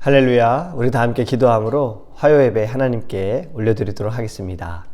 할렐루야. 우리 다 함께 기도함으로 화요 예배 하나님께 올려드리도록 하겠습니다.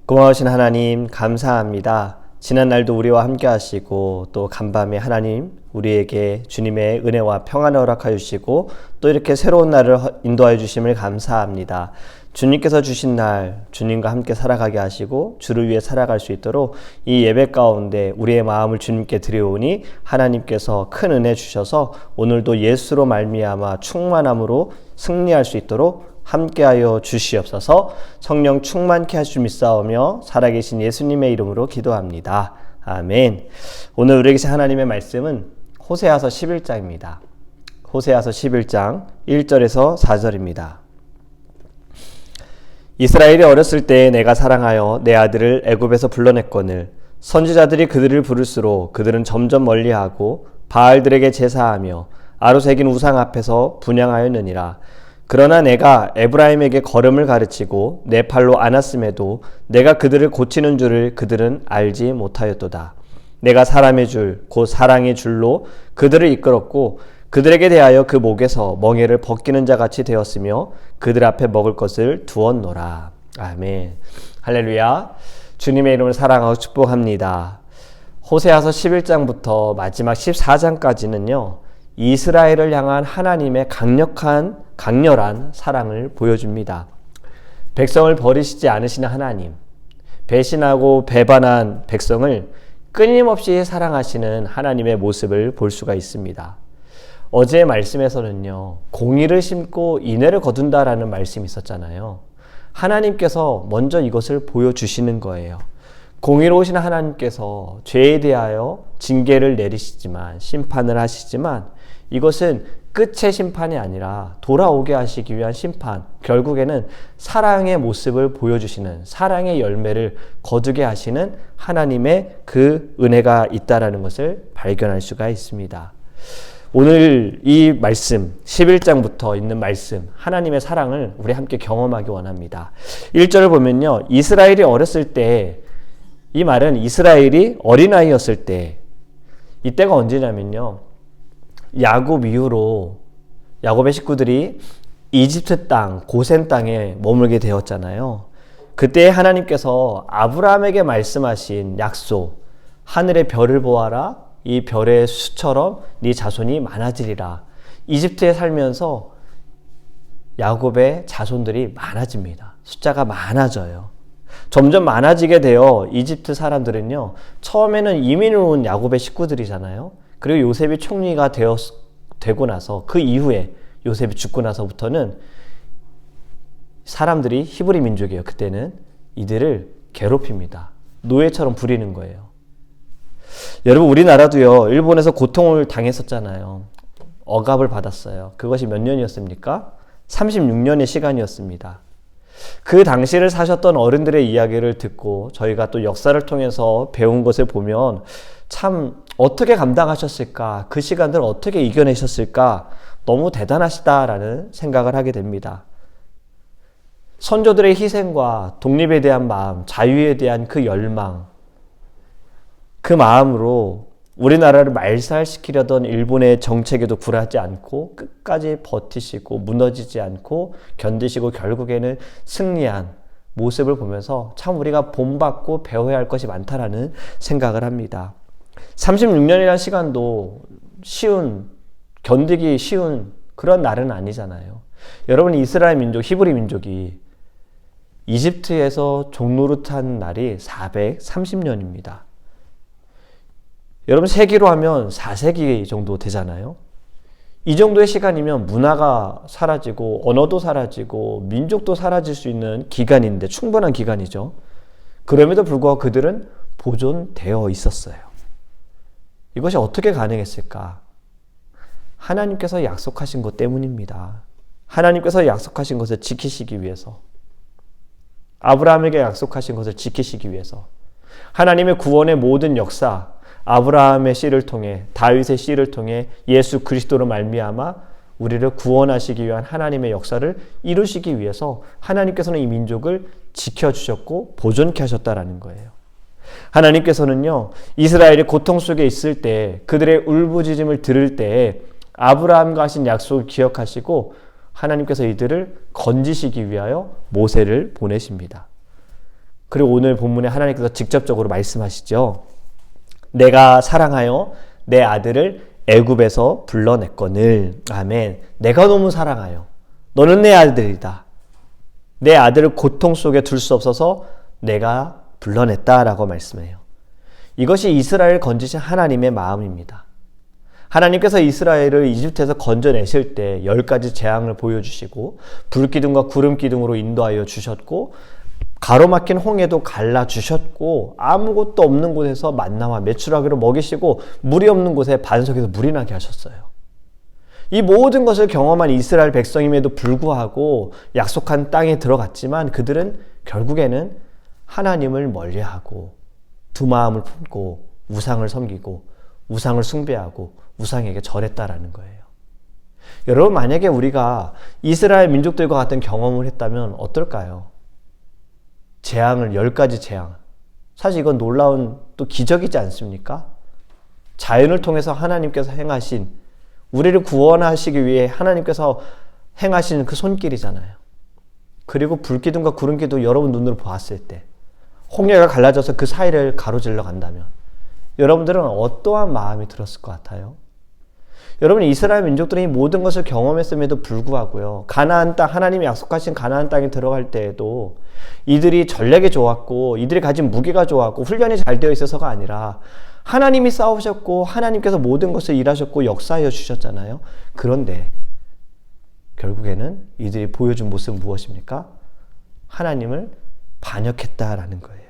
고마우신 하나님 감사합니다. 지난 날도 우리와 함께 하시고 또 간밤에 하나님 우리에게 주님의 은혜와 평안을 허락하여 주시고 또 이렇게 새로운 날을 인도하여 주심을 감사합니다. 주님께서 주신 날 주님과 함께 살아가게 하시고 주를 위해 살아갈 수 있도록 이 예배 가운데 우리의 마음을 주님께 드려오니 하나님께서 큰 은혜 주셔서 오늘도 예수로 말미암아 충만함으로 승리할 수 있도록 함께하여 주시옵소서. 성령 충만케 하실 줄 믿사오며 살아계신 예수님의 이름으로 기도합니다. 아멘. 오늘 우리에게 주신 하나님의 말씀은 호세아서 11장입니다. 호세아서 11장 1절에서 4절입니다. 이스라엘이 어렸을 때 내가 사랑하여 내 아들을 애굽에서 불러냈거늘 선지자들이 그들을 부를수록 그들은 점점 멀리하고 바알들에게 제사하며 아로새긴 우상 앞에서 분향하였느니라. 그러나 내가 에브라임에게 걸음을 가르치고 내 팔로 안았음에도 내가 그들을 고치는 줄을 그들은 알지 못하였도다. 내가 사람의 줄 곧 사랑의 줄로 그들을 이끌었고 그들에게 대하여 그 목에서 멍에를 벗기는 자같이 되었으며 그들 앞에 먹을 것을 두었노라. 아멘. 할렐루야. 주님의 이름을 사랑하고 축복합니다. 호세아서 11장부터 마지막 14장까지는요. 이스라엘을 향한 하나님의 강렬한 사랑을 보여줍니다. 백성을 버리시지 않으시는 하나님, 배신하고 배반한 백성을 끊임없이 사랑하시는 하나님의 모습을 볼 수가 있습니다. 어제의 말씀에서는요, 공의를 심고 인애를 거둔다라는 말씀이 있었잖아요. 하나님께서 먼저 이것을 보여주시는 거예요. 공의로우신 하나님께서 죄에 대하여 징계를 내리시지만, 심판을 하시지만, 이것은 끝의 심판이 아니라 돌아오게 하시기 위한 심판, 결국에는 사랑의 모습을 보여주시는, 사랑의 열매를 거두게 하시는 하나님의 그 은혜가 있다라는 것을 발견할 수가 있습니다. 오늘 이 말씀 11장부터 있는 말씀 하나님의 사랑을 우리 함께 경험하기 원합니다. 1절을 보면요. 이스라엘이 어렸을 때, 이 말은 이스라엘이 어린아이였을 때, 이때가 언제냐면요. 야곱 이후로 야곱의 식구들이 이집트 땅, 고센 땅에 머물게 되었잖아요. 그때 하나님께서 아브라함에게 말씀하신 약속, 하늘의 별을 보아라. 이 별의 수처럼 네 자손이 많아지리라. 이집트에 살면서 야곱의 자손들이 많아집니다. 숫자가 많아져요. 점점 많아지게 되어 이집트 사람들은요, 처음에는 이민을 온 야곱의 식구들이잖아요. 그리고 요셉이 총리가 되고 나서 그 이후에 요셉이 죽고 나서부터는 사람들이 히브리 민족이에요. 그때는 이들을 괴롭힙니다. 노예처럼 부리는 거예요. 여러분, 우리나라도요, 일본에서 고통을 당했었잖아요. 억압을 받았어요. 그것이 몇 년이었습니까? 36년의 시간이었습니다. 그 당시를 사셨던 어른들의 이야기를 듣고 저희가 또 역사를 통해서 배운 것을 보면 참 어떻게 감당하셨을까? 그 시간들을 어떻게 이겨내셨을까? 너무 대단하시다라는 생각을 하게 됩니다. 선조들의 희생과 독립에 대한 마음, 자유에 대한 그 열망, 그 마음으로 우리나라를 말살시키려던 일본의 정책에도 굴하지 않고 끝까지 버티시고 무너지지 않고 견디시고 결국에는 승리한 모습을 보면서 참 우리가 본받고 배워야 할 것이 많다라는 생각을 합니다. 36년이라는 시간도 견디기 쉬운 그런 날은 아니잖아요. 여러분, 이스라엘 민족, 히브리 민족이 이집트에서 종노릇한 날이 430년입니다. 여러분, 세기로 하면 4세기 정도 되잖아요. 이 정도의 시간이면 문화가 사라지고 언어도 사라지고 민족도 사라질 수 있는 기간인데 충분한 기간이죠. 그럼에도 불구하고 그들은 보존되어 있었어요. 이것이 어떻게 가능했을까? 하나님께서 약속하신 것 때문입니다. 하나님께서 약속하신 것을 지키시기 위해서, 아브라함에게 약속하신 것을 지키시기 위해서, 하나님의 구원의 모든 역사, 아브라함의 씨를 통해, 다윗의 씨를 통해 예수 그리스도로 말미암아 우리를 구원하시기 위한 하나님의 역사를 이루시기 위해서 하나님께서는 이 민족을 지켜주셨고 보존케 하셨다라는 거예요. 하나님께서는요, 이스라엘이 고통 속에 있을 때, 그들의 울부짖음을 들을 때 아브라함과 하신 약속을 기억하시고 하나님께서 이들을 건지시기 위하여 모세를 보내십니다. 그리고 오늘 본문에 하나님께서 직접적으로 말씀하시죠. 내가 사랑하여 내 아들을 애굽에서 불러냈거늘. 아멘. 내가 너무 사랑하여 너는 내 아들이다. 내 아들을 고통 속에 둘 수 없어서 내가 불러냈다라고 말씀해요. 이것이 이스라엘을 건지신 하나님의 마음입니다. 하나님께서 이스라엘을 이집트에서 건져내실 때 10가지 재앙을 보여주시고 불기둥과 구름기둥으로 인도하여 주셨고 가로막힌 홍해도 갈라주셨고 아무것도 없는 곳에서 만나와 메추라기로 먹이시고 물이 없는 곳에 반석에서 물이 나게 하셨어요. 이 모든 것을 경험한 이스라엘 백성임에도 불구하고 약속한 땅에 들어갔지만 그들은 결국에는 하나님을 멀리하고 두 마음을 품고 우상을 섬기고 우상을 숭배하고 우상에게 절했다라는 거예요. 여러분, 만약에 우리가 이스라엘 민족들과 같은 경험을 했다면 어떨까요? 재앙을 10가지 재앙. 사실 이건 놀라운 또 기적이지 않습니까? 자연을 통해서 하나님께서 행하신, 우리를 구원하시기 위해 하나님께서 행하신 그 손길이잖아요. 그리고 불기둥과 구름기둥 여러분 눈으로 보았을 때 홍해가 갈라져서 그 사이를 가로질러 간다면 여러분들은 어떠한 마음이 들었을 것 같아요? 여러분, 이스라엘 민족들이 이 모든 것을 경험했음에도 불구하고요, 가나안 땅, 하나님이 약속하신 가나안 땅에 들어갈 때에도 이들이 전략이 좋았고 이들이 가진 무기가 좋았고 훈련이 잘 되어 있어서가 아니라 하나님이 싸우셨고 하나님께서 모든 것을 일하셨고 역사하여 주셨잖아요. 그런데 결국에는 이들이 보여준 모습은 무엇입니까? 하나님을 반역했다라는 거예요.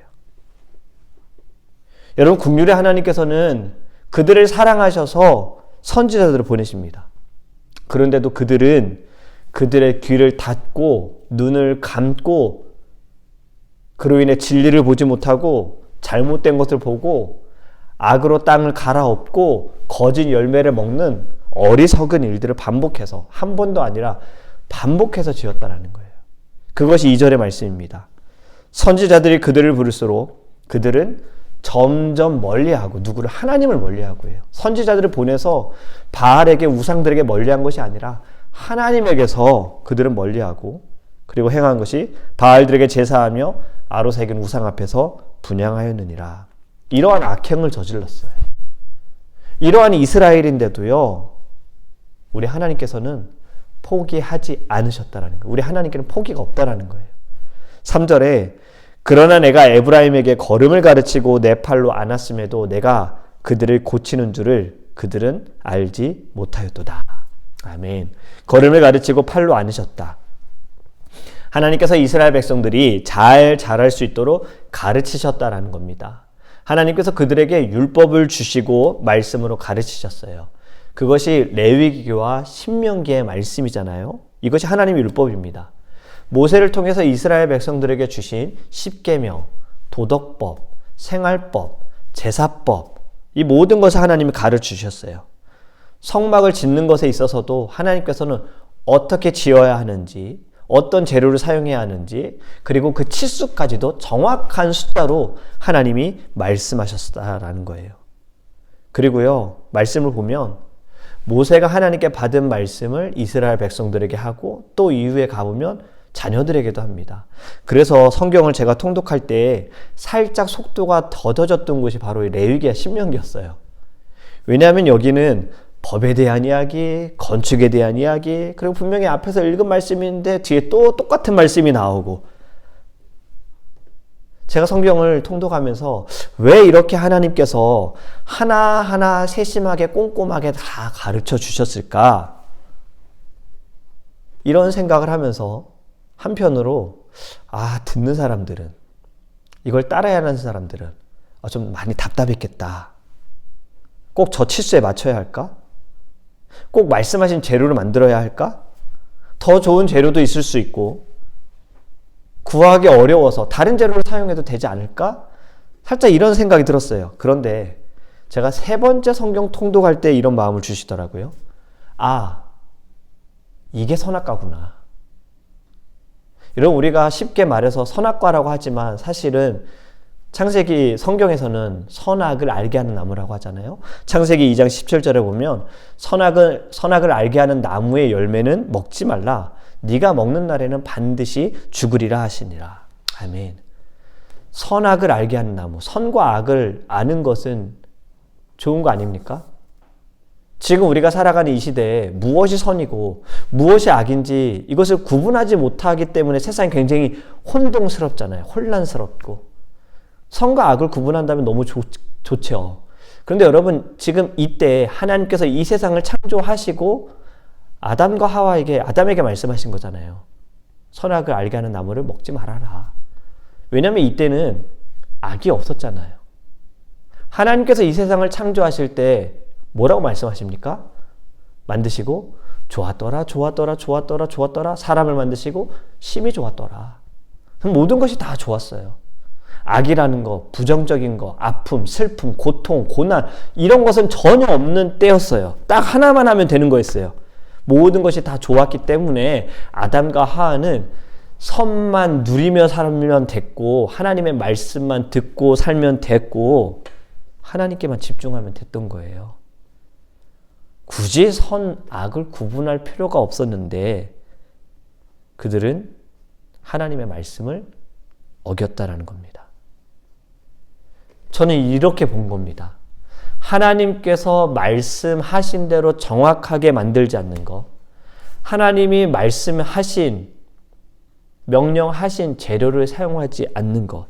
여러분, 국률의 하나님께서는 그들을 사랑하셔서 선지자들을 보내십니다. 그런데도 그들은 그들의 귀를 닫고 눈을 감고 그로 인해 진리를 보지 못하고 잘못된 것을 보고 악으로 땅을 갈아엎고 거짓 열매를 먹는 어리석은 일들을 반복해서, 한 번도 아니라 반복해서 지었다라는 거예요. 그것이 2절의 말씀입니다. 선지자들이 그들을 부를수록 그들은 점점 멀리하고, 누구를? 하나님을 멀리하고 해요. 선지자들을 보내서 바알에게, 우상들에게 멀리한 것이 아니라 하나님에게서 그들은 멀리하고, 그리고 행한 것이 바알들에게 제사하며 아로새긴 우상 앞에서 분향하였느니라. 이러한 악행을 저질렀어요. 이러한 이스라엘인데도요, 우리 하나님께서는 포기하지 않으셨다라는 거예요. 우리 하나님께는 포기가 없다라는 거예요. 3절에 그러나 내가 에브라임에게 걸음을 가르치고 내 팔로 안았음에도 내가 그들을 고치는 줄을 그들은 알지 못하였도다. 아멘. 걸음을 가르치고 팔로 안으셨다. 하나님께서 이스라엘 백성들이 잘 자랄 수 있도록 가르치셨다라는 겁니다. 하나님께서 그들에게 율법을 주시고 말씀으로 가르치셨어요. 그것이 레위기와 신명기의 말씀이잖아요. 이것이 하나님의 율법입니다. 모세를 통해서 이스라엘 백성들에게 주신 십계명, 도덕법, 생활법, 제사법, 이 모든 것을 하나님이 가르치셨어요. 성막을 짓는 것에 있어서도 하나님께서는 어떻게 지어야 하는지, 어떤 재료를 사용해야 하는지, 그리고 그 치수까지도 정확한 숫자로 하나님이 말씀하셨다라는 거예요. 그리고요, 말씀을 보면 모세가 하나님께 받은 말씀을 이스라엘 백성들에게 하고 또 이후에 가보면 자녀들에게도 합니다. 그래서 성경을 제가 통독할 때 살짝 속도가 더뎌졌던 곳이 바로 레위기와 신명기였어요. 왜냐하면 여기는 법에 대한 이야기, 건축에 대한 이야기, 그리고 분명히 앞에서 읽은 말씀인데 뒤에 또 똑같은 말씀이 나오고, 제가 성경을 통독하면서 왜 이렇게 하나님께서 하나하나 세심하게 꼼꼼하게 다 가르쳐 주셨을까? 이런 생각을 하면서 한편으로 듣는 사람들은, 이걸 따라야 하는 사람들은 좀 많이 답답했겠다. 꼭 저 치수에 맞춰야 할까? 꼭 말씀하신 재료를 만들어야 할까? 더 좋은 재료도 있을 수 있고 구하기 어려워서 다른 재료를 사용해도 되지 않을까? 살짝 이런 생각이 들었어요. 그런데 제가 3번째 성경 통독할 때 이런 마음을 주시더라고요. 이게 선악과구나. 여러분, 우리가 쉽게 말해서 선악과라고 하지만 사실은 창세기 성경에서는 선악을 알게 하는 나무라고 하잖아요. 창세기 2장 17절에 보면 선악을 알게 하는 나무의 열매는 먹지 말라. 네가 먹는 날에는 반드시 죽으리라 하시니라. 아멘. 선악을 알게 하는 나무, 선과 악을 아는 것은 좋은 거 아닙니까? 지금 우리가 살아가는 이 시대에 무엇이 선이고 무엇이 악인지 이것을 구분하지 못하기 때문에 세상이 굉장히 혼동스럽잖아요. 혼란스럽고. 선과 악을 구분한다면 너무 좋죠. 그런데 여러분, 지금 이때 하나님께서 이 세상을 창조하시고 아담에게 말씀하신 거잖아요. 선악을 알게 하는 나무를 먹지 말아라. 왜냐하면 이때는 악이 없었잖아요. 하나님께서 이 세상을 창조하실 때 뭐라고 말씀하십니까? 만드시고 좋았더라, 좋았더라, 좋았더라, 좋았더라. 사람을 만드시고 심히 좋았더라. 모든 것이 다 좋았어요. 악이라는 거, 부정적인 거, 아픔, 슬픔, 고통, 고난 이런 것은 전혀 없는 때였어요. 딱 하나만 하면 되는 거였어요. 모든 것이 다 좋았기 때문에 아담과 하와는 선만 누리며 살면 됐고 하나님의 말씀만 듣고 살면 됐고 하나님께만 집중하면 됐던 거예요. 굳이 선, 악을 구분할 필요가 없었는데 그들은 하나님의 말씀을 어겼다라는 겁니다. 저는 이렇게 본 겁니다. 하나님께서 말씀하신 대로 정확하게 만들지 않는 것, 하나님이 말씀하신, 명령하신 재료를 사용하지 않는 것,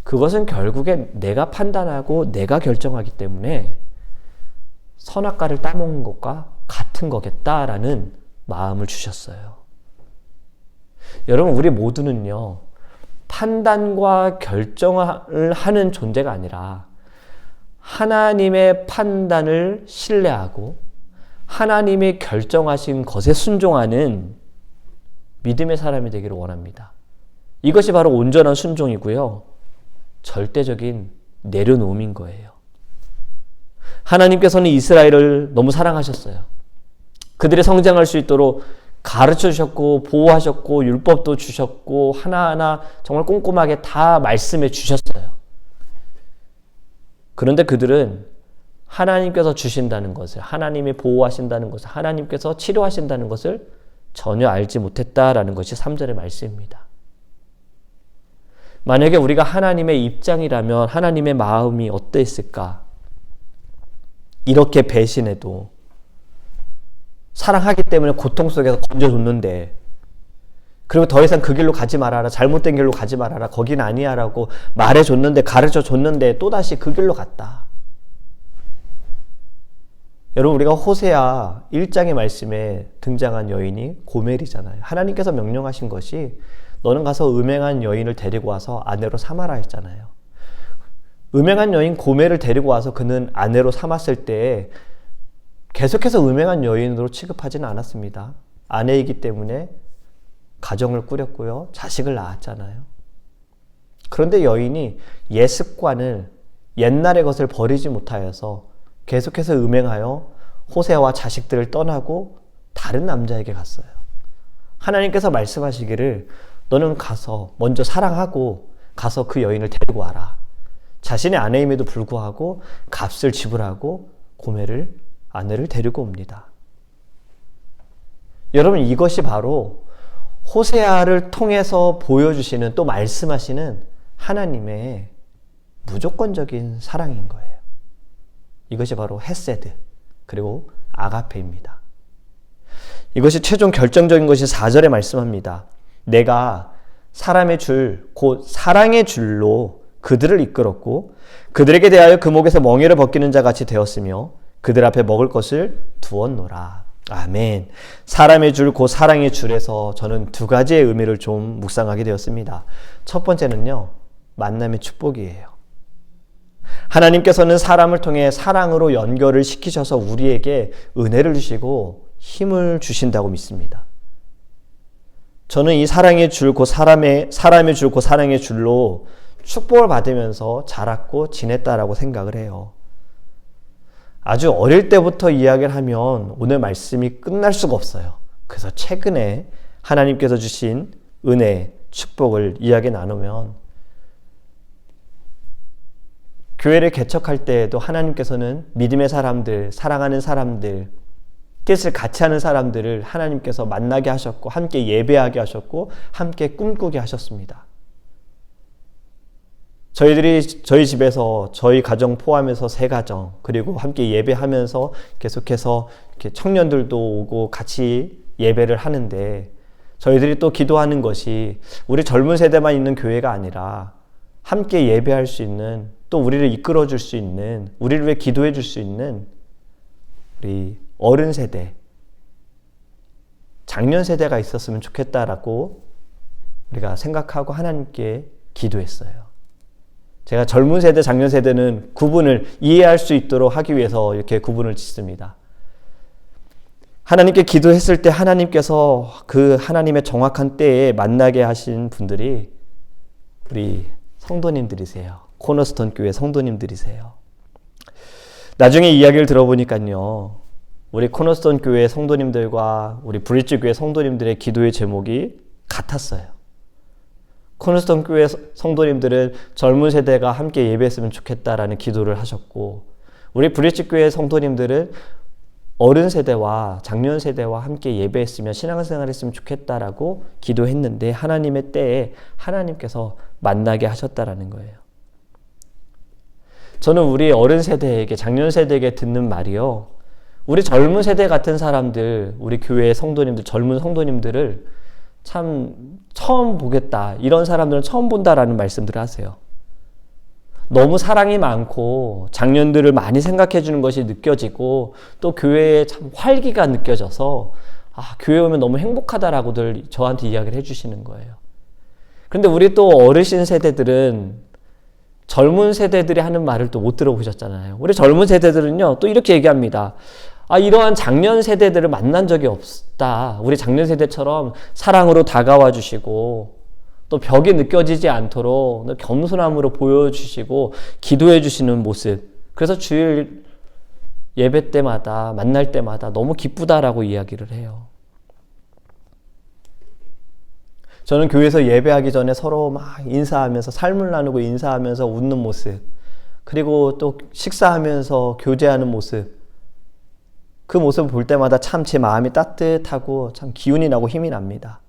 그것은 결국엔 내가 판단하고 내가 결정하기 때문에 선악과를 따먹는 것과 같은 거겠다라는 마음을 주셨어요. 여러분, 우리 모두는요, 판단과 결정을 하는 존재가 아니라 하나님의 판단을 신뢰하고 하나님이 결정하신 것에 순종하는 믿음의 사람이 되기를 원합니다. 이것이 바로 온전한 순종이고요. 절대적인 내려놓음인 거예요. 하나님께서는 이스라엘을 너무 사랑하셨어요. 그들이 성장할 수 있도록 가르쳐 주셨고 보호하셨고 율법도 주셨고 하나하나 정말 꼼꼼하게 다 말씀해 주셨어요. 그런데 그들은 하나님께서 주신다는 것을, 하나님이 보호하신다는 것을, 하나님께서 치료하신다는 것을 전혀 알지 못했다라는 것이 3절의 말씀입니다. 만약에 우리가 하나님의 입장이라면 하나님의 마음이 어땠을까? 이렇게 배신해도 사랑하기 때문에 고통 속에서 건져줬는데, 그리고 더 이상 그 길로 가지 말아라, 잘못된 길로 가지 말아라, 거긴 아니야 라고 말해줬는데, 가르쳐줬는데 또다시 그 길로 갔다. 여러분, 우리가 호세아 1장의 말씀에 등장한 여인이 고멜이잖아요. 하나님께서 명령하신 것이 너는 가서 음행한 여인을 데리고 와서 아내로 삼아라 했잖아요. 음행한 여인 고멜을 데리고 와서 그는 아내로 삼았을 때 계속해서 음행한 여인으로 취급하지는 않았습니다. 아내이기 때문에 가정을 꾸렸고요. 자식을 낳았잖아요. 그런데 여인이 옛 습관을, 옛날의 것을 버리지 못하여서 계속해서 음행하여 호세아와 자식들을 떠나고 다른 남자에게 갔어요. 하나님께서 말씀하시기를 너는 가서 먼저 사랑하고 가서 그 여인을 데리고 와라. 자신의 아내임에도 불구하고 값을 지불하고 고멜을, 아내를 데리고 옵니다. 여러분, 이것이 바로 호세아를 통해서 보여주시는, 또 말씀하시는 하나님의 무조건적인 사랑인 거예요. 이것이 바로 헤세드, 그리고 아가페입니다. 이것이 최종 결정적인 것이 4절에 말씀합니다. 내가 사람의 줄, 곧 사랑의 줄로 그들을 이끌었고 그들에게 대하여 금옥에서 멍에를 벗기는 자 같이 되었으며 그들 앞에 먹을 것을 두었노라. 아멘. 사람의 줄, 곧 사랑의 줄에서 저는 두 가지의 의미를 좀 묵상하게 되었습니다. 첫 번째는요, 만남의 축복이에요. 하나님께서는 사람을 통해 사랑으로 연결을 시키셔서 우리에게 은혜를 주시고 힘을 주신다고 믿습니다. 저는 이 사랑의 줄, 곧 사람의 줄, 곧 사랑의 줄로 축복을 받으면서 자랐고 지냈다라고 생각을 해요. 아주 어릴 때부터 이야기를 하면 오늘 말씀이 끝날 수가 없어요. 그래서 최근에 하나님께서 주신 은혜, 축복을 이야기 나누면 교회를 개척할 때에도 하나님께서는 믿음의 사람들, 사랑하는 사람들, 뜻을 같이 하는 사람들을 하나님께서 만나게 하셨고 함께 예배하게 하셨고 함께 꿈꾸게 하셨습니다. 저희 집에서 저희 가정 포함해서 3가정 그리고 함께 예배하면서 계속해서 이렇게 청년들도 오고 같이 예배를 하는데 저희들이 또 기도하는 것이 우리 젊은 세대만 있는 교회가 아니라 함께 예배할 수 있는 또 우리를 이끌어 줄 수 있는 우리를 위해 기도해 줄 수 있는 우리 어른 세대, 장년 세대가 있었으면 좋겠다라고 우리가 생각하고 하나님께 기도했어요. 제가 젊은 세대, 장년 세대는 구분을 이해할 수 있도록 하기 위해서 이렇게 구분을 짓습니다. 하나님께 기도했을 때 하나님께서 그 하나님의 정확한 때에 만나게 하신 분들이 우리 성도님들이세요. 코너스톤 교회 성도님들이세요. 나중에 이야기를 들어보니까요. 우리 코너스톤 교회 성도님들과 우리 브릿지 교회 성도님들의 기도의 제목이 같았어요. 코너스톤 교회 성도님들은 젊은 세대가 함께 예배했으면 좋겠다라는 기도를 하셨고 우리 브릿지 교회 성도님들은 어른 세대와 장년 세대와 함께 예배했으면 신앙생활 했으면 좋겠다라고 기도했는데 하나님의 때에 하나님께서 만나게 하셨다라는 거예요. 저는 우리 어른 세대에게 장년 세대에게 듣는 말이요. 우리 젊은 세대 같은 사람들, 우리 교회의 성도님들, 젊은 성도님들을 참 처음 보겠다. 이런 사람들은 처음 본다라는 말씀들을 하세요. 너무 사랑이 많고 장년들을 많이 생각해 주는 것이 느껴지고 또 교회에 참 활기가 느껴져서 교회 오면 너무 행복하다라고들 저한테 이야기를 해주시는 거예요. 그런데 우리 또 어르신 세대들은 젊은 세대들이 하는 말을 또 못 들어보셨잖아요. 우리 젊은 세대들은요 또 이렇게 얘기합니다. 이러한 장년 세대들을 만난 적이 없다. 우리 장년 세대처럼 사랑으로 다가와 주시고 또 벽이 느껴지지 않도록 겸손함으로 보여주시고 기도해 주시는 모습. 그래서 주일 예배 때마다 만날 때마다 너무 기쁘다라고 이야기를 해요. 저는 교회에서 예배하기 전에 서로 막 인사하면서 삶을 나누고 인사하면서 웃는 모습 그리고 또 식사하면서 교제하는 모습 그 모습을 볼 때마다 참 제 마음이 따뜻하고 참 기운이 나고 힘이 납니다.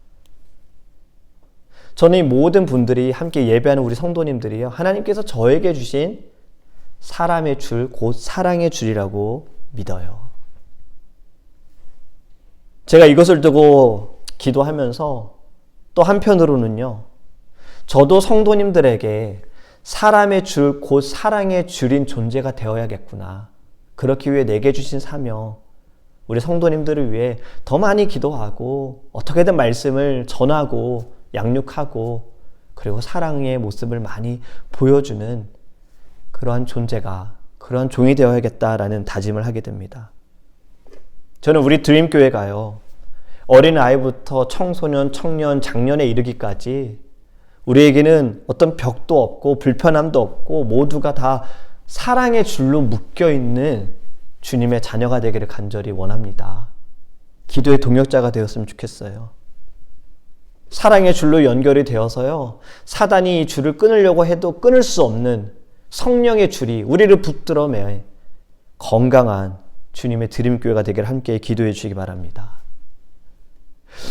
저는 이 모든 분들이 함께 예배하는 우리 성도님들이요. 하나님께서 저에게 주신 사람의 줄, 곧 사랑의 줄이라고 믿어요. 제가 이것을 두고 기도하면서 또 한편으로는요. 저도 성도님들에게 사람의 줄, 곧 사랑의 줄인 존재가 되어야겠구나. 그렇기 위해 내게 주신 사명, 우리 성도님들을 위해 더 많이 기도하고 어떻게든 말씀을 전하고 양육하고 그리고 사랑의 모습을 많이 보여주는 그러한 존재가 그러한 종이 되어야겠다라는 다짐을 하게 됩니다. 저는 우리 드림교회가요. 어린아이부터 청소년, 청년, 장년에 이르기까지 우리에게는 어떤 벽도 없고 불편함도 없고 모두가 다 사랑의 줄로 묶여있는 주님의 자녀가 되기를 간절히 원합니다. 기도의 동역자가 되었으면 좋겠어요. 사랑의 줄로 연결이 되어서요. 사단이 이 줄을 끊으려고 해도 끊을 수 없는 성령의 줄이 우리를 붙들어 매 건강한 주님의 드림교회가 되기를 함께 기도해 주시기 바랍니다.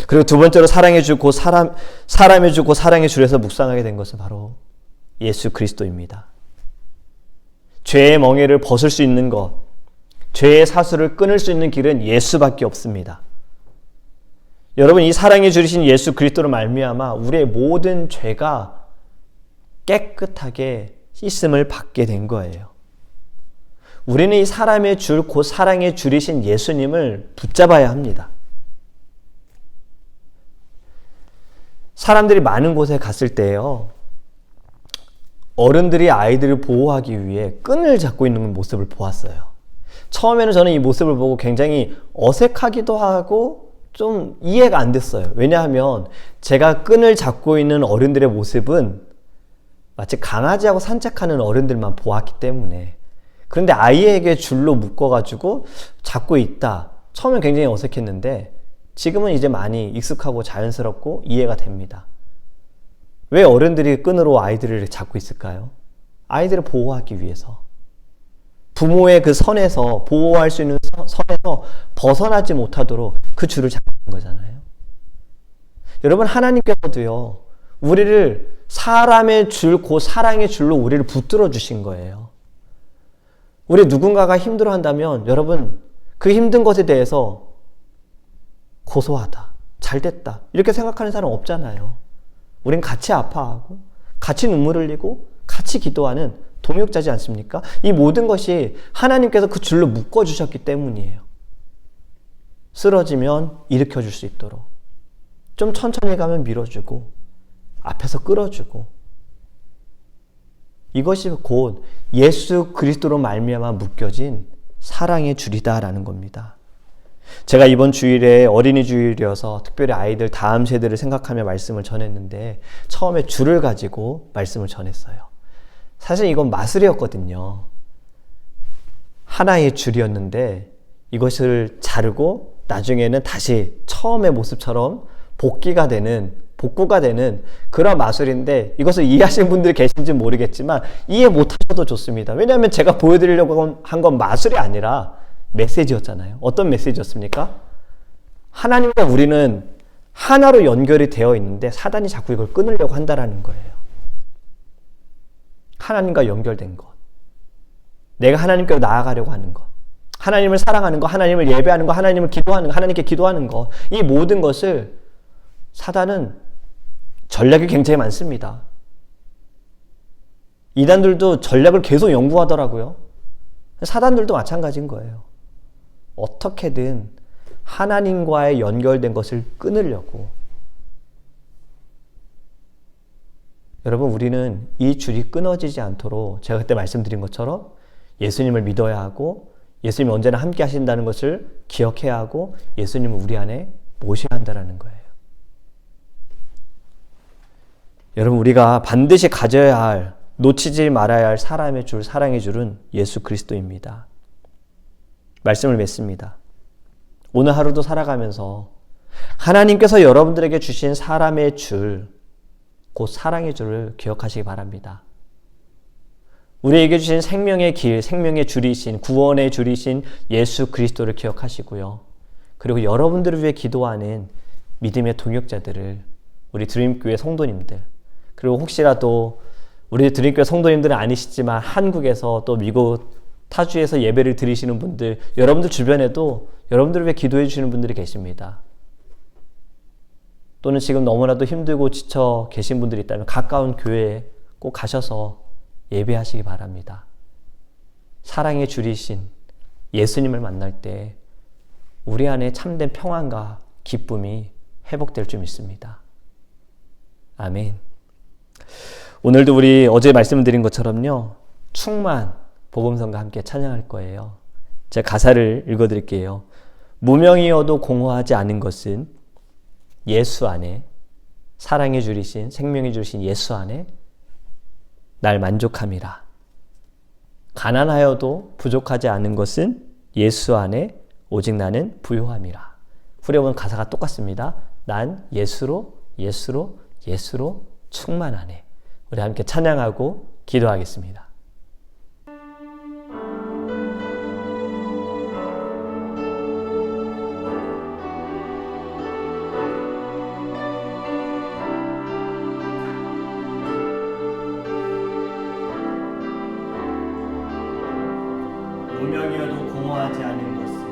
그리고 두 번째로 사랑해 주고 사람해 주고 사랑의 줄에서 묵상하게 된 것은 바로 예수 그리스도입니다. 죄의 멍에를 벗을 수 있는 것, 죄의 사슬을 끊을 수 있는 길은 예수밖에 없습니다. 여러분, 이 사랑해 주신 예수 그리스도로 말미암아 우리의 모든 죄가 깨끗하게 씻음을 받게 된 거예요. 우리는 이 사람의 줄, 곧 사랑의 줄이신 예수님을 붙잡아야 합니다. 사람들이 많은 곳에 갔을 때요. 어른들이 아이들을 보호하기 위해 끈을 잡고 있는 모습을 보았어요. 처음에는 저는 이 모습을 보고 굉장히 어색하기도 하고 좀 이해가 안 됐어요. 왜냐하면 제가 끈을 잡고 있는 어른들의 모습은 마치 강아지하고 산책하는 어른들만 보았기 때문에. 그런데 아이에게 줄로 묶어가지고 잡고 있다. 처음엔 굉장히 어색했는데 지금은 이제 많이 익숙하고 자연스럽고 이해가 됩니다. 왜 어른들이 끈으로 아이들을 잡고 있을까요? 아이들을 보호하기 위해서. 부모의 그 선에서, 보호할 수 있는 선에서 벗어나지 못하도록 그 줄을 잡는 거잖아요. 여러분, 하나님께서도요, 우리를 사람의 줄, 곧 사랑의 줄로 우리를 붙들어 주신 거예요. 우리 누군가가 힘들어 한다면 여러분, 그 힘든 것에 대해서 고소하다, 잘됐다 이렇게 생각하는 사람 없잖아요. 우린 같이 아파하고 같이 눈물 흘리고 같이 기도하는 동역자지 않습니까? 이 모든 것이 하나님께서 그 줄로 묶어주셨기 때문이에요. 쓰러지면 일으켜줄 수 있도록, 좀 천천히 가면 밀어주고 앞에서 끌어주고, 이것이 곧 예수 그리스도로 말미암아 묶여진 사랑의 줄이다라는 겁니다. 제가 이번 주일에 어린이 주일이어서 특별히 아이들 다음 세대를 생각하며 말씀을 전했는데, 처음에 줄을 가지고 말씀을 전했어요. 사실 이건 마술이었거든요. 하나의 줄이었는데 이것을 자르고 나중에는 다시 처음의 모습처럼 복구가 되는 그런 마술인데, 이것을 이해하시는 분들이 계신지 모르겠지만 이해 못하셔도 좋습니다. 왜냐하면 제가 보여드리려고 한 건 마술이 아니라 메시지였잖아요. 어떤 메시지였습니까? 하나님과 우리는 하나로 연결이 되어 있는데 사단이 자꾸 이걸 끊으려고 한다라는 거예요. 하나님과 연결된 것, 내가 하나님께로 나아가려고 하는 것, 하나님을 사랑하는 것, 하나님을 예배하는 것, 하나님을 기도하는 것, 하나님께 기도하는 것, 이 모든 것을 사단은 전략이 굉장히 많습니다. 이단들도 전략을 계속 연구하더라고요. 사단들도 마찬가지인 거예요. 어떻게든 하나님과의 연결된 것을 끊으려고. 여러분, 우리는 이 줄이 끊어지지 않도록 제가 그때 말씀드린 것처럼 예수님을 믿어야 하고, 예수님이 언제나 함께 하신다는 것을 기억해야 하고, 예수님을 우리 안에 모셔야 한다는 거예요. 여러분, 우리가 반드시 가져야 할, 놓치지 말아야 할 사람의 줄, 사랑의 줄은 예수 그리스도입니다. 말씀을 맺습니다. 오늘 하루도 살아가면서 하나님께서 여러분들에게 주신 사람의 줄, 곧 사랑의 줄을 기억하시기 바랍니다. 우리에게 주신 생명의 길, 생명의 줄이신, 구원의 줄이신 예수 그리스도를 기억하시고요. 그리고 여러분들을 위해 기도하는 믿음의 동역자들을, 우리 드림교회 성도님들, 그리고 혹시라도 우리 드림교회 성도님들은 아니시지만 한국에서 또 미국 타주에서 예배를 드리시는 분들, 여러분들 주변에도 여러분들을 위해 기도해 주시는 분들이 계십니다. 또는 지금 너무나도 힘들고 지쳐 계신 분들이 있다면 가까운 교회에 꼭 가셔서 예배하시기 바랍니다. 사랑의 줄이신 예수님을 만날 때 우리 안에 참된 평안과 기쁨이 회복될 줄 믿습니다. 아멘. 오늘도 우리 어제 말씀드린 것처럼요, 충만 복음성과 함께 찬양할 거예요. 제가 가사를 읽어드릴게요. 무명이어도 공허하지 않은 것은 예수 안에, 사랑의 줄이신, 생명의 줄이신 예수 안에 날 만족함이라. 가난하여도 부족하지 않은 것은 예수 안에 오직 나는 부요함이라. 후렴은 가사가 똑같습니다. 난 예수로 충만하네. 우리 함께 찬양하고 기도하겠습니다. 무명이어도 공허하지 않은 것은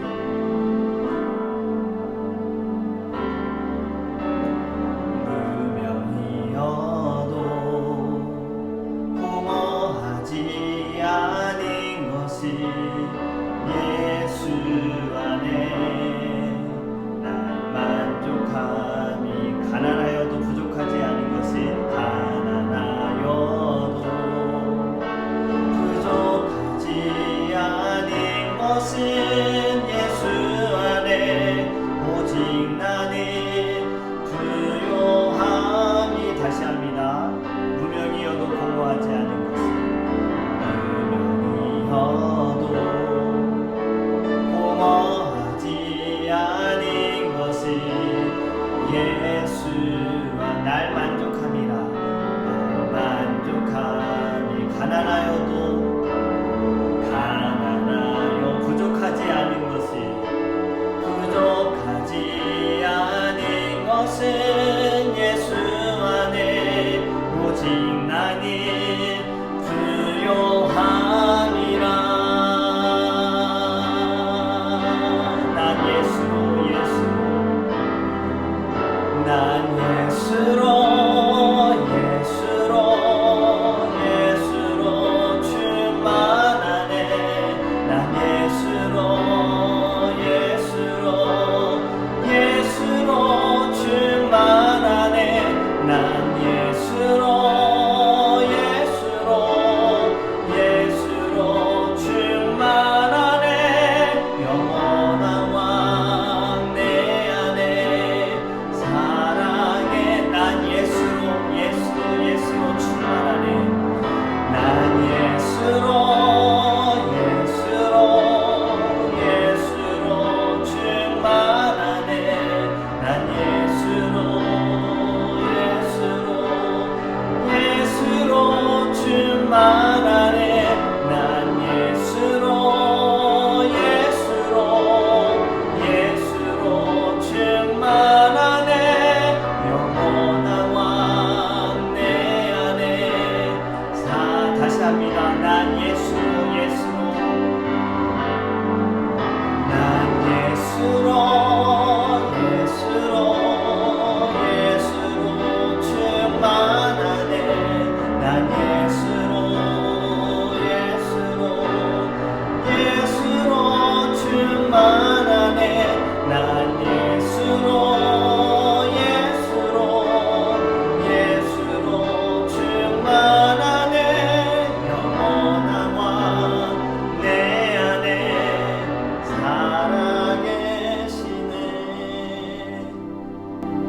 가난하여도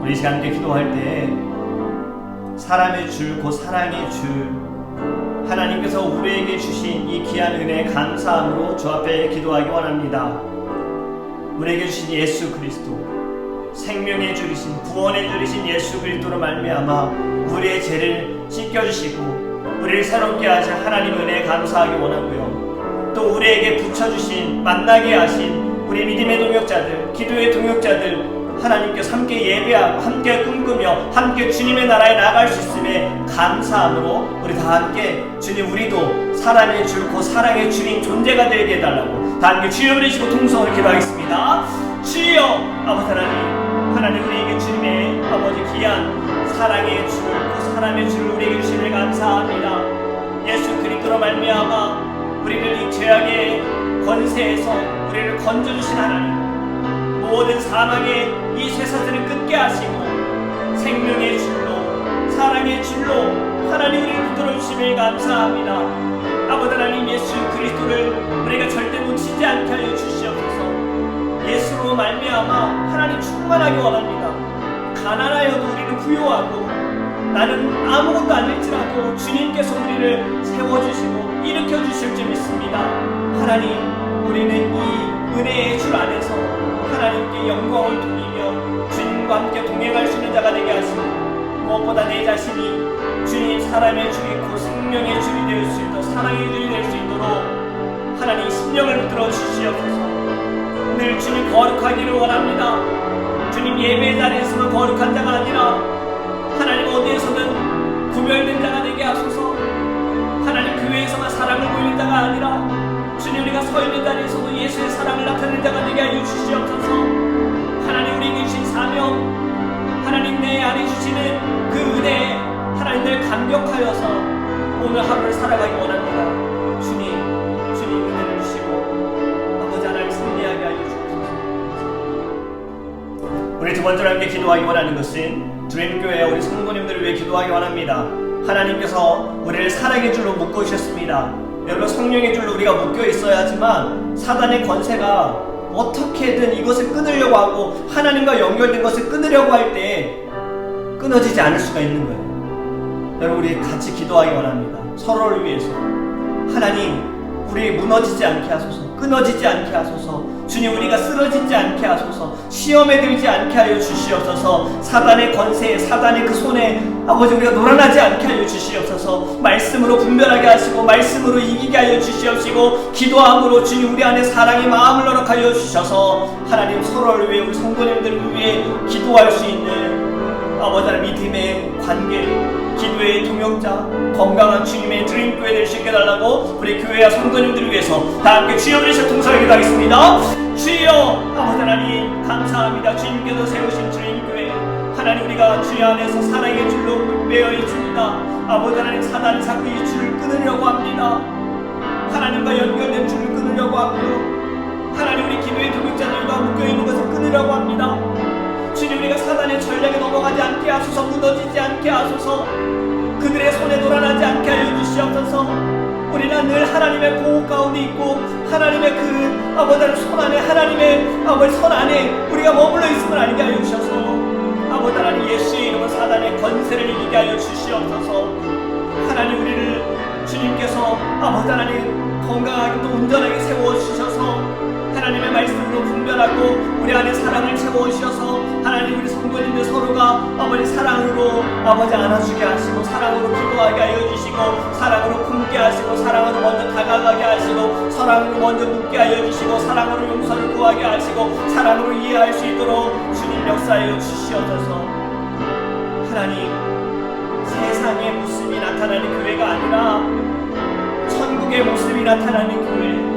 우리 시간 함께 기도할 때 사람의 줄, 곧 사랑의 줄, 하나님께서 우리에게 주신 이 귀한 은혜에 감사함으로 주 앞에 기도하기 원합니다. 우리에게 주신 예수 그리스도, 생명의 줄이신, 구원의 줄이신 예수 그리스도로 말미암아 우리의 죄를 씻겨주시고 우리를 새롭게 하신 하나님 은혜에 감사하기 원하고요. 또 우리에게 붙여주신, 만나게 하신 우리 믿음의 동역자들, 기도의 동역자들, 하나님께서 함께 예배하고 함께 꿈꾸며 함께 주님의 나라에 나아갈 수 있음에 감사함으로 우리 다 함께 주님, 우리도 사람의 줄, 곧 사랑의 주님 존재가 되게 해달라고 다 함께 주여 부르시고 통성을 기도하겠습니다. 주여 아버지 하나님 우리에게 주님의 아버지 귀한 사랑의 줄, 곧 사람의 줄 우리에게 주시길 감사합니다. 예수 그리스도로 말미암아 우리를 이 죄악의 권세에서 우리를 건져주신 하나님, 모든 사망의 이 쇠사슬을 끊게 하시고 생명의 줄로, 사랑의 줄로 하나님 우리를 붙들어 주심을 감사합니다. 아버지 하나님, 예수 그리스도를 우리가 절대 놓치지 않게 하여 주시옵소서. 예수로 말미암아 하나님 충만하기 원합니다. 가난하여도 우리를 부요하고 나는 아무것도 아닐지라도 주님께서 우리를 세워주시고 일으켜주실 줄 믿습니다. 하나님, 우리는 이 은혜의 줄 안에서 하나님께 영광을 돌리며 주님과 함께 동행할 수 있는 자가 되게 하시고, 무엇보다 내 자신이 주님 사람의 줄이 곧 생명의 줄이 될 수 있도록, 사랑의 줄이 될 수 있도록 하나님 심령을 붙들어 주시옵소서. 늘 주님 거룩하기를 원합니다. 주님 예배 자리에서만 거룩한 자가 아니라 하나님 어디에서든 구별된 자가 되게 하소서. 하나님 교회에서만 사랑을 보이는 자가 아니라 주님 우리가 서 있는 자리에서도 예수의 사랑을 나타내는 자가 되게 하여 주시옵소서. 하나님 우리에게 주신 사명, 하나님 내 안에 주시는 그 은혜에 하나님 늘 감격하여서 오늘 하루를 살아가기 원합니다. 주님 은혜를 주시고 아버지 하나님 승리하게 하여 주옵소서. 우리 두 번째로 함께 기도하기 원하는 것은 드림교회 우리 성도님들을 위해 기도하기 원합니다. 하나님께서 우리를 사랑의 줄로 묶어 주셨습니다. 여러분, 성령의 줄로 우리가 묶여 있어야 하지만 사단의 권세가 어떻게든 이것을 끊으려고 하고 하나님과 연결된 것을 끊으려고 할 때 끊어지지 않을 수가 있는 거예요. 여러분, 우리 같이 기도하기 원합니다. 서로를 위해서. 하나님, 우리 무너지지 않게 하소서, 끊어지지 않게 하소서, 주님 우리가 쓰러지지 않게 하소서, 시험에 들지 않게 하여 주시옵소서. 사단의 권세에, 사단의 그 손에 아버지 우리가 놀아나지 않게 하여 주시옵소서. 말씀으로 분별하게 하시고 말씀으로 이기게 하여 주시옵시고, 기도함으로 주님 우리 안에 사랑의 마음을 허락하여 주셔서 하나님 서로를 위해, 우리 성도님들을 위해 기도할 수 있는 아버지 하나님 믿음의 관계, 기도의 동역자, 건강한 주님의 드림교회 될 수 있게 해달라고 우리 교회와 성도님들을 위해서 다 함께 주여 부르시고 통성을 기도하겠습니다. 주여 아버지 하나님 감사합니다. 주님께서 세우신 드림교회 하나님, 우리가 주의 안에서 사랑의 줄로 매여 있습니다. 아버지 하나님, 사단이 자꾸 이 줄을 끊으려고 합니다. 하나님과 연결된 줄을 끊으려고 하고요. 하나님, 우리 기도의 동역자들과 묶여있는 것을 끊으려고 합니다. 주님, 우리가 사단의 전략에 넘어가지 않게 하소서. 무너지지 않게 하소서. 그들의 손에 놀아나지 않게 하여 주시옵소서. 우리는 늘 하나님의 보호 가운데 있고 하나님의 그 아버지 손 안에, 하나님의 아버지 손 안에 우리가 머물러 있음을 알게 하여 주셔서 아버지 하나님, 예수의 이름으로 사단의 권세를 이기게 하여 주시옵소서. 하나님, 우리를 주님께서 아버지 하나님 건강하게 또 온전하게 세워주셔서 하나님의 말씀으로 분별하고 우리 안에 사랑을 채워주셔서 하나님, 우리 성도님들 서로가 아버지 사랑으로 아버지 안아주게 하시고 사랑으로 기도하게 하여 주시고 사랑으로 품게 하시고 사랑으로 먼저 다가가게 하시고 사랑으로 먼저 묻게 하여 주시고 사랑으로 용서를 구하게 하시고 사랑으로 이해할 수 있도록 주님 역사하여 주시옵소서. 하나님, 세상의 모습이 나타나는 교회가 아니라 천국의 모습이 나타나는 교회,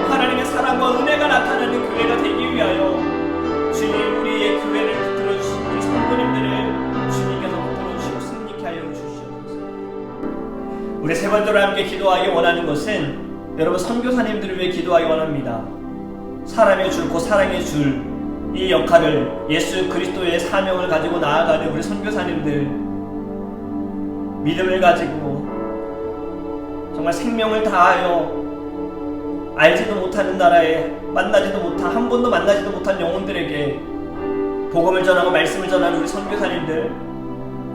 하나님의 사랑과 은혜가 나타나는 교회가 되기 위하여 주님, 우리의 교회를 붙들어 주시고 우리 성도님들을 주님께서 붙들어 주시고 승리케 하여 주시옵소서. 우리 세 번째로 함께 기도하기 원하는 것은 여러분 선교사님들을 위해 기도하기 원합니다. 사람의 줄, 곧 사랑의 줄, 이 역할을 예수 그리스도의 사명을 가지고 나아가는 우리 선교사님들, 믿음을 가지고 정말 생명을 다하여 알지도 못하는 나라에 만나지도 못한, 한 번도 만나지도 못한 영혼들에게 복음을 전하고 말씀을 전하는 우리 선교사님들,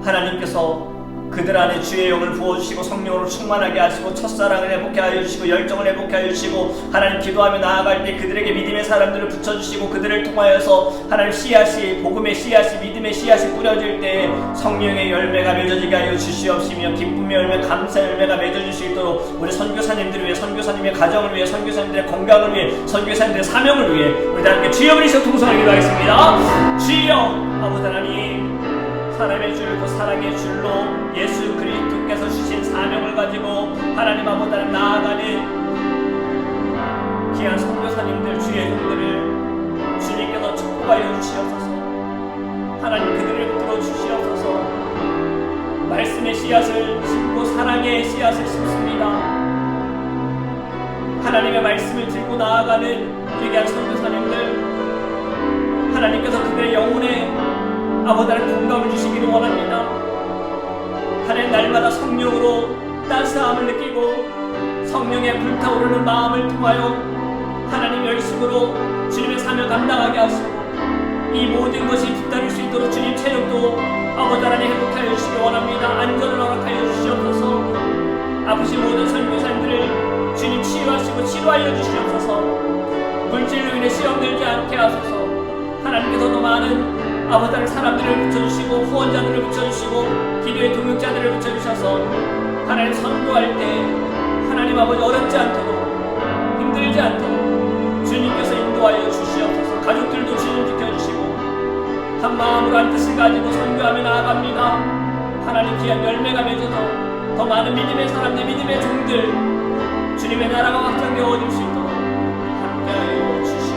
하나님께서 그들 안에 주의 영을 부어주시고 성령으로 충만하게 하시고 첫사랑을 회복해 하여 주시고 열정을 회복해 하여 주시고 하나님, 기도하며 나아갈 때 그들에게 믿음의 사람들을 붙여주시고 그들을 통하여서 하나님 씨앗이, 복음의 씨앗이, 믿음의 씨앗이 뿌려질 때 성령의 열매가 맺어지게 하여 주시옵시며 기쁨의 열매, 감사의 열매가 맺어질 수 있도록 우리 선교사님들을 위해, 선교사님의 가정을 위해, 선교사님들의 건강을 위해, 선교사님들의 사명을 위해 우리 다 함께 주여 그리스도 통성을 기도하겠습니다. 주여 아버지 하나님, 사람의 줄, 그 사랑의 줄로 예수 그리스도께서 주신 사명을 가지고 하나님 아버지 하나님 나아가는 귀한 선교사님들, 주의 종들을 주님께서 축복하여 주시옵소서. 하나님, 그들을 붙들어 주시옵소서. 말씀의 씨앗을 심고 사랑의 씨앗을 심습니다. 하나님의 말씀을 들고 나아가는 우리 귀한 선교사님들, 하나님께서 그들의 영혼에 아버지 하나님 공감을 주시기를 원합니다. 하나님, 날마다 성령으로 따스함을 느끼고 성령의 불타오르는 마음을 통하여 하나님 열심으로 주님의 사명 감당하게 하시고 이 모든 것이 뒤따를 수 있도록 주님 체력도 아버지 하나님 회복하여 주시기 원합니다. 안전을 허락하여 주시옵소서. 아프신 모든 선교사님들을 주님 치유하시고 치료하여 주시옵소서. 물질로 인해 시험 들지 않게 하소서. 하나님께서 더 많은 아버지 하나님 사람들을 붙여주시고 후원자들을 붙여주시고 기도의 동역자들을 붙여주셔서 하나님 선교할 때 하나님 아버지 어렵지 않도록, 힘들지 않도록 주님께서 인도하여 주시옵소서. 가족들도 주님 지켜주시고 한 마음으로 한 뜻을 가지고 선교하며 나아갑니다. 하나님, 귀한 열매가 맺어서 더 많은 믿음의 사람들, 믿음의 종들 주님의 나라가 확장되어질 수 있도록 함께하여 주시옵소서.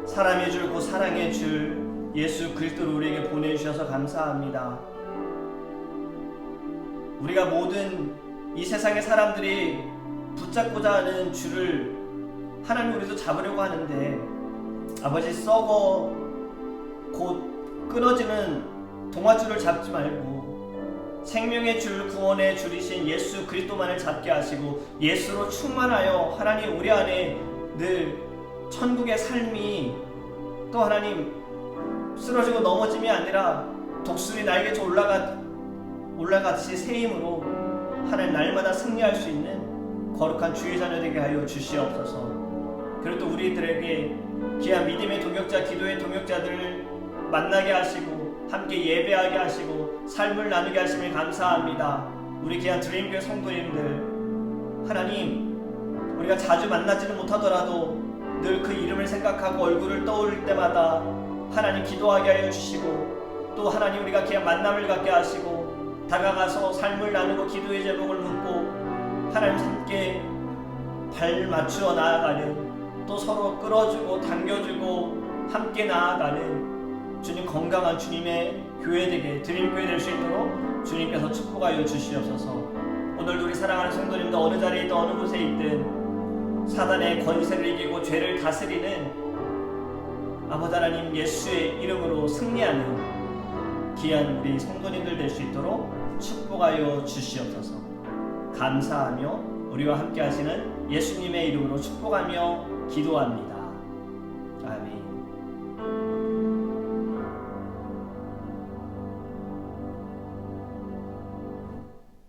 사람의 줄, 곧 사랑의 줄 예수 그리스도를 우리에게 보내주셔서 감사합니다. 우리가 모든 이 세상의 사람들이 붙잡고자 하는 줄을 하나님, 우리도 잡으려고 하는데 아버지, 썩어 곧 끊어지는 동아줄을 잡지 말고 생명의 줄, 구원의 줄이신 예수 그리스도만을 잡게 하시고 예수로 충만하여 하나님, 우리 안에 늘 천국의 삶이 또 하나님 쓰러지고 넘어짐이 아니라 독수리 날개쳐 올라가듯이 새 힘으로 하나님 날마다 승리할 수 있는 거룩한 주의 자녀 되게 하여 주시옵소서. 그리고 또 우리들에게 귀한 믿음의 동역자, 기도의 동역자들을 만나게 하시고 함께 예배하게 하시고 삶을 나누게 하심을 감사합니다. 우리 귀한 드림교회 성도님들, 하나님, 우리가 자주 만나지는 못하더라도 늘 그 이름을 생각하고 얼굴을 떠올릴 때마다 하나님 기도하게 하여 주시고 또 하나님, 우리가 귀한 만남을 갖게 하시고 다가가서 삶을 나누고 기도의 제목을 묻고 하나님 함께 발 맞추어 나아가는 또 서로 끌어주고 당겨주고 함께 나아가는 주님 건강한 주님의 교회 되게 드림교회 될 수 있도록 주님께서 축복하여 주시옵소서. 오늘 우리 사랑하는 성도님도 어느 자리에 있든 어느 곳에 있든 사단의 권세를 이기고 죄를 다스리는 아버지 하나님 예수의 이름으로 승리하는 귀한 우리 성도님들 될 수 있도록 축복하여 주시옵소서. 감사하며 우리와 함께 하시는 예수님의 이름으로 축복하며 기도합니다. 아멘.